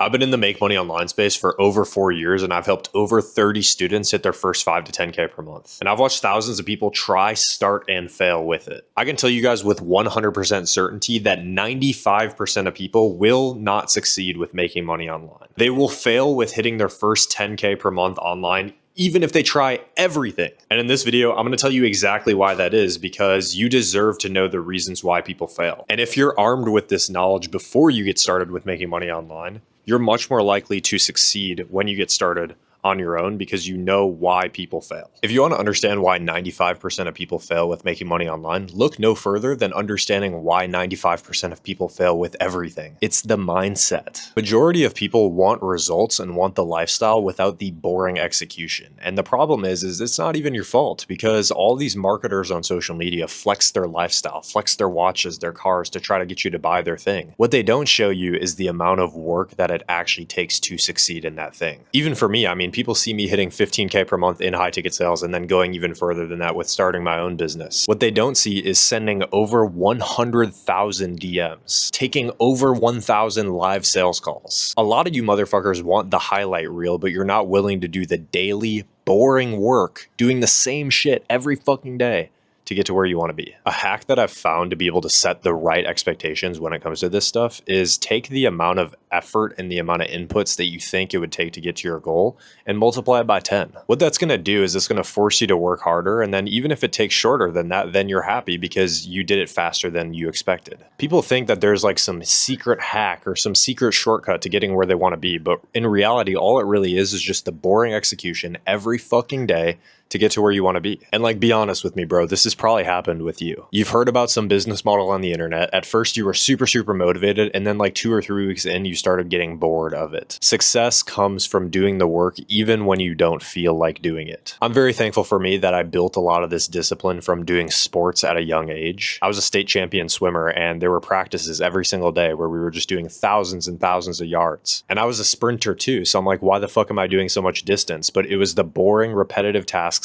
I've been in the make money online space for over 4 years, and I've helped over 30 students hit their first 5 to 10K per month. And I've watched thousands of people try, start, and fail with it. I can tell you guys with 100% certainty that 95% of people will not succeed with making money online. They will fail with hitting their first 10K per month online, even if they try everything. And in this video, I'm going to tell you exactly why that is, because you deserve to know the reasons why people fail. And if you're armed with this knowledge before you get started with making money online, you're much more likely to succeed when you get started on your own because you know why people fail. If you want to understand why 95% of people fail with making money online, look no further than understanding why 95% of people fail with everything. It's the mindset. Majority of people want results and want the lifestyle without the boring execution. And the problem is it's not even your fault, because all these marketers on social media flex their lifestyle, flex their watches, their cars to try to get you to buy their thing. What they don't show you is the amount of work that it actually takes to succeed in that thing. Even for me, I mean, people see me hitting 15K per month in high ticket sales and then going even further than that with starting my own business. What they don't see is sending over 100,000 DMs, taking over 1,000 live sales calls. A lot of you motherfuckers want the highlight reel, but you're not willing to do the daily boring work, doing the same shit every fucking day to get to where you want to be. A hack that I've found to be able to set the right expectations when it comes to this stuff is take the amount of effort and the amount of inputs that you think it would take to get to your goal and multiply it by 10. What that's going to do is it's going to force you to work harder. And then even if it takes shorter than that, then you're happy because you did it faster than you expected. People think that there's like some secret hack or some secret shortcut to getting where they want to be. But in reality, all it really is just the boring execution every fucking day to get to where you want to be. And like, be honest with me, bro, this has probably happened with you. You've heard about some business model on the internet. At first you were super motivated, and then like 2 or 3 weeks in, you started getting bored of it. Success comes from doing the work even when you don't feel like doing it. I'm very thankful for me that I built a lot of this discipline from doing sports at a young age. I was a state champion swimmer, and there were practices every single day where we were just doing thousands and thousands of yards. And I was a sprinter too, so I'm like, why the fuck am I doing so much distance? But it was the boring, repetitive tasks,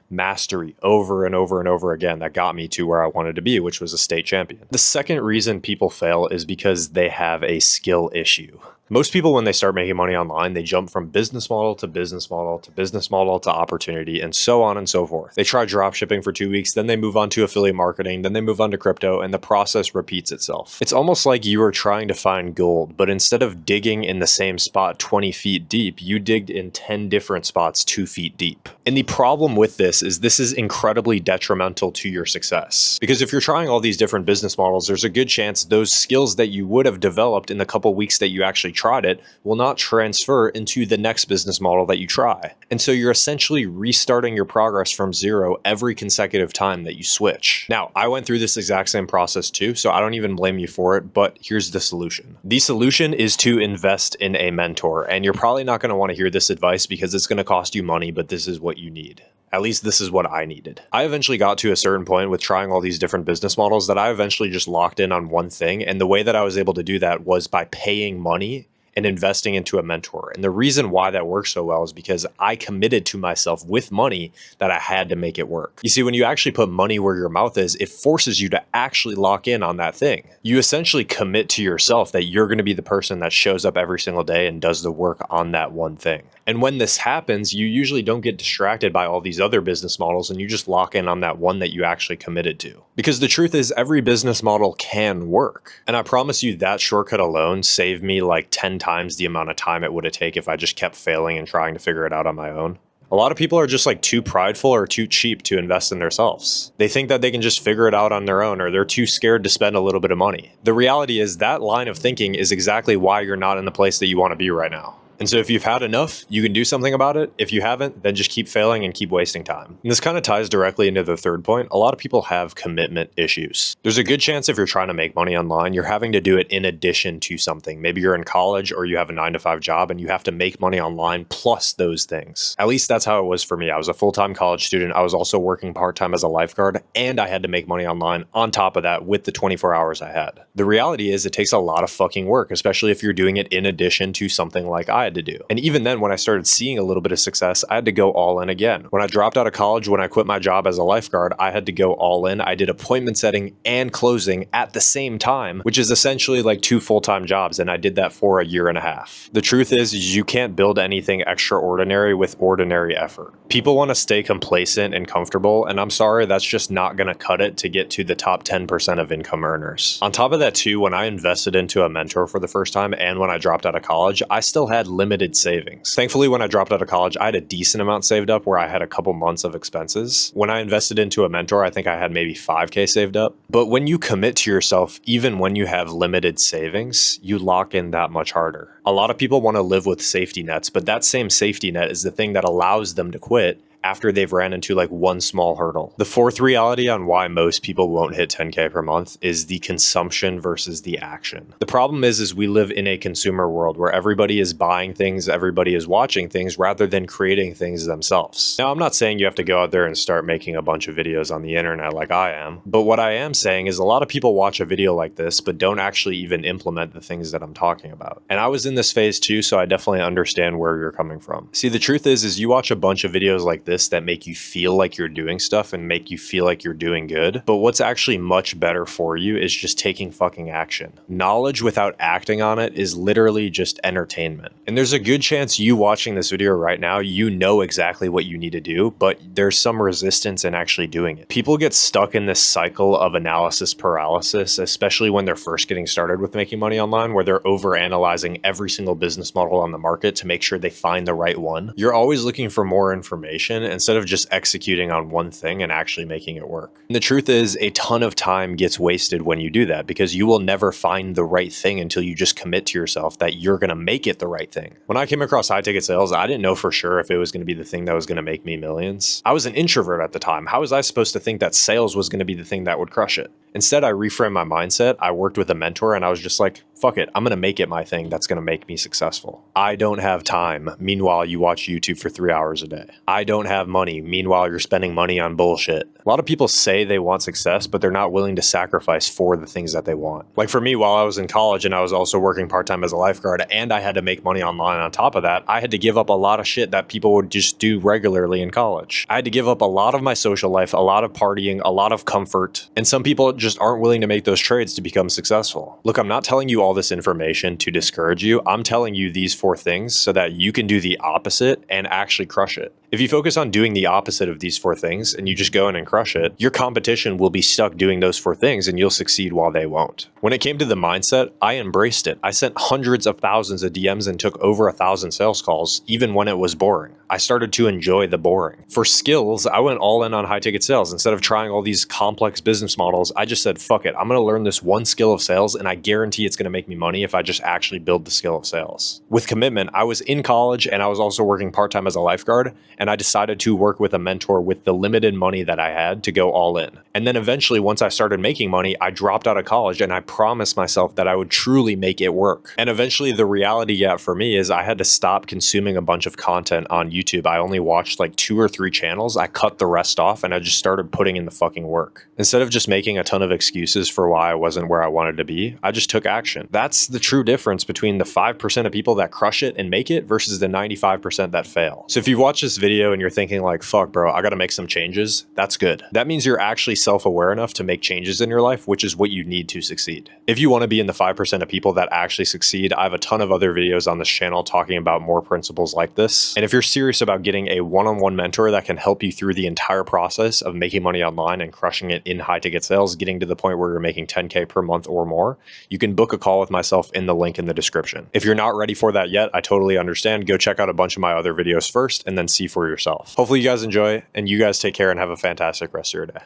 mastery over and over and over again that got me to where I wanted to be, which was a state champion. The second reason people fail is because they have a skill issue. Most people, when they start making money online, they jump from business model to business model to business model to opportunity, and so on and so forth. They try drop shipping for 2 weeks, then they move on to affiliate marketing, then they move on to crypto, and the process repeats itself. It's almost like you are trying to find gold, but instead of digging in the same spot 20 feet deep, you digged in 10 different spots 2 feet deep. And the problem with this is incredibly detrimental to your success. Because if you're trying all these different business models, there's a good chance those skills that you would have developed in the couple weeks that you actually tried it will not transfer into the next business model that you try. And so you're essentially restarting your progress from zero every consecutive time that you switch. Now, I went through this exact same process too, so I don't even blame you for it, but here's the solution. The solution is to invest in a mentor, and you're probably not going to want to hear this advice because it's going to cost you money, but this is what you need. At least this is what I needed. I eventually got to a certain point with trying all these different business models that I eventually just locked in on one thing, and the way that I was able to do that was by paying money and investing into a mentor. And the reason why that works so well is because I committed to myself with money that I had to make it work. You see, when you actually put money where your mouth is, it forces you to actually lock in on that thing. You essentially commit to yourself that you're going to be the person that shows up every single day and does the work on that one thing. And when this happens, you usually don't get distracted by all these other business models, and you just lock in on that one that you actually committed to. Because the truth is, every business model can work. And I promise you that shortcut alone saved me like 10 times the amount of time it would have taken if I just kept failing and trying to figure it out on my own. A lot of people are just like too prideful or too cheap to invest in themselves. They think that they can just figure it out on their own, or they're too scared to spend a little bit of money. The reality is that line of thinking is exactly why you're not in the place that you want to be right now. And so if you've had enough, you can do something about it. If you haven't, then just keep failing and keep wasting time. And this kind of ties directly into the third point. A lot of people have commitment issues. There's a good chance if you're trying to make money online, you're having to do it in addition to something. Maybe you're in college or you have a 9-to-5 job and you have to make money online plus those things. At least that's how it was for me. I was a full-time college student. I was also working part-time as a lifeguard, and I had to make money online on top of that with the 24 hours I had. The reality is it takes a lot of fucking work, especially if you're doing it in addition to something like I had to do. And even then, when I started seeing a little bit of success, I had to go all in again. When I dropped out of college, when I quit my job as a lifeguard, I had to go all in. I did appointment setting and closing at the same time, which is essentially like 2 full-time jobs. And I did that for a year and a half. The truth is you can't build anything extraordinary with ordinary effort. People want to stay complacent and comfortable, and I'm sorry, that's just not going to cut it to get to the top 10% of income earners. On top of that too, when I invested into a mentor for the first time and when I dropped out of college, I still had limited savings. Thankfully, when I dropped out of college, I had a decent amount saved up where I had a couple months of expenses. When I invested into a mentor, I think I had maybe $5K saved up. But when you commit to yourself, even when you have limited savings, you lock in that much harder. A lot of people want to live with safety nets, but that same safety net is the thing that allows them to quit after they've ran into like one small hurdle. The fourth reality on why most people won't hit 10K per month is the consumption versus the action. The problem is we live in a consumer world where everybody is buying things, everybody is watching things rather than creating things themselves. Now, I'm not saying you have to go out there and start making a bunch of videos on the internet like I am, but what I am saying is a lot of people watch a video like this, but don't actually even implement the things that I'm talking about. And I was in this phase too, so I definitely understand where you're coming from. See, the truth is you watch a bunch of videos like this that make you feel like you're doing stuff and make you feel like you're doing good. But what's actually much better for you is just taking fucking action. Knowledge without acting on it is literally just entertainment. And there's a good chance you watching this video right now, you know exactly what you need to do, but there's some resistance in actually doing it. People get stuck in this cycle of analysis paralysis, especially when they're first getting started with making money online, where they're overanalyzing every single business model on the market to make sure they find the right one. You're always looking for more information instead of just executing on one thing and actually making it work. And the truth is a ton of time gets wasted when you do that because you will never find the right thing until you just commit to yourself that you're going to make it the right thing. When I came across high ticket sales, I didn't know for sure if it was going to be the thing that was going to make me millions. I was an introvert at the time. How was I supposed to think that sales was going to be the thing that would crush it? Instead, I reframed my mindset. I worked with a mentor and I was just like, fuck it, I'm going to make it my thing that's going to make me successful. I don't have time. Meanwhile, you watch YouTube for 3 hours a day. I don't have money. Meanwhile, you're spending money on bullshit. A lot of people say they want success, but they're not willing to sacrifice for the things that they want. Like for me, while I was in college and I was also working part-time as a lifeguard and I had to make money online on top of that, I had to give up a lot of shit that people would just do regularly in college. I had to give up a lot of my social life, a lot of partying, a lot of comfort, and some people just aren't willing to make those trades to become successful. Look, I'm not telling you all this information to discourage you. I'm telling you these 4 things so that you can do the opposite and actually crush it. If you focus on doing the opposite of these 4 things and you just go in and crush it, your competition will be stuck doing those 4 things and you'll succeed while they won't. When it came to the mindset, I embraced it. I sent hundreds of thousands of DMs and took over 1,000 sales calls, even when it was boring. I started to enjoy the boring. For skills, I went all in on high ticket sales. Instead of trying all these complex business models, I just said, fuck it, I'm going to learn this one skill of sales and I guarantee it's going to make me money if I just actually build the skill of sales. With commitment, I was in college and I was also working part-time as a lifeguard, and I decided to work with a mentor with the limited money that I had to go all in. And then eventually, once I started making money, I dropped out of college and I promised myself that I would truly make it work. And eventually the reality for me is I had to stop consuming a bunch of content on YouTube. I only watched like 2 or 3 channels. I cut the rest off and I just started putting in the fucking work. Instead of just making a ton of excuses for why I wasn't where I wanted to be, I just took action. That's the true difference between the 5% of people that crush it and make it versus the 95% that fail. So if you watch this video and you're thinking like, fuck bro, I gotta make some changes, that's good. That means you're actually self-aware enough to make changes in your life, which is what you need to succeed. If you want to be in the 5% of people that actually succeed, I have a ton of other videos on this channel talking about more principles like this. And if you're serious about getting a one-on-one mentor that can help you through the entire process of making money online and crushing it in high ticket sales, getting to the point where you're making 10K per month or more, you can book a call with myself in the link in the description. If you're not ready for that yet, I totally understand. Go check out a bunch of my other videos first and then see for yourself. Hopefully you guys enjoy, and you guys take care and have a fantastic rest of your day.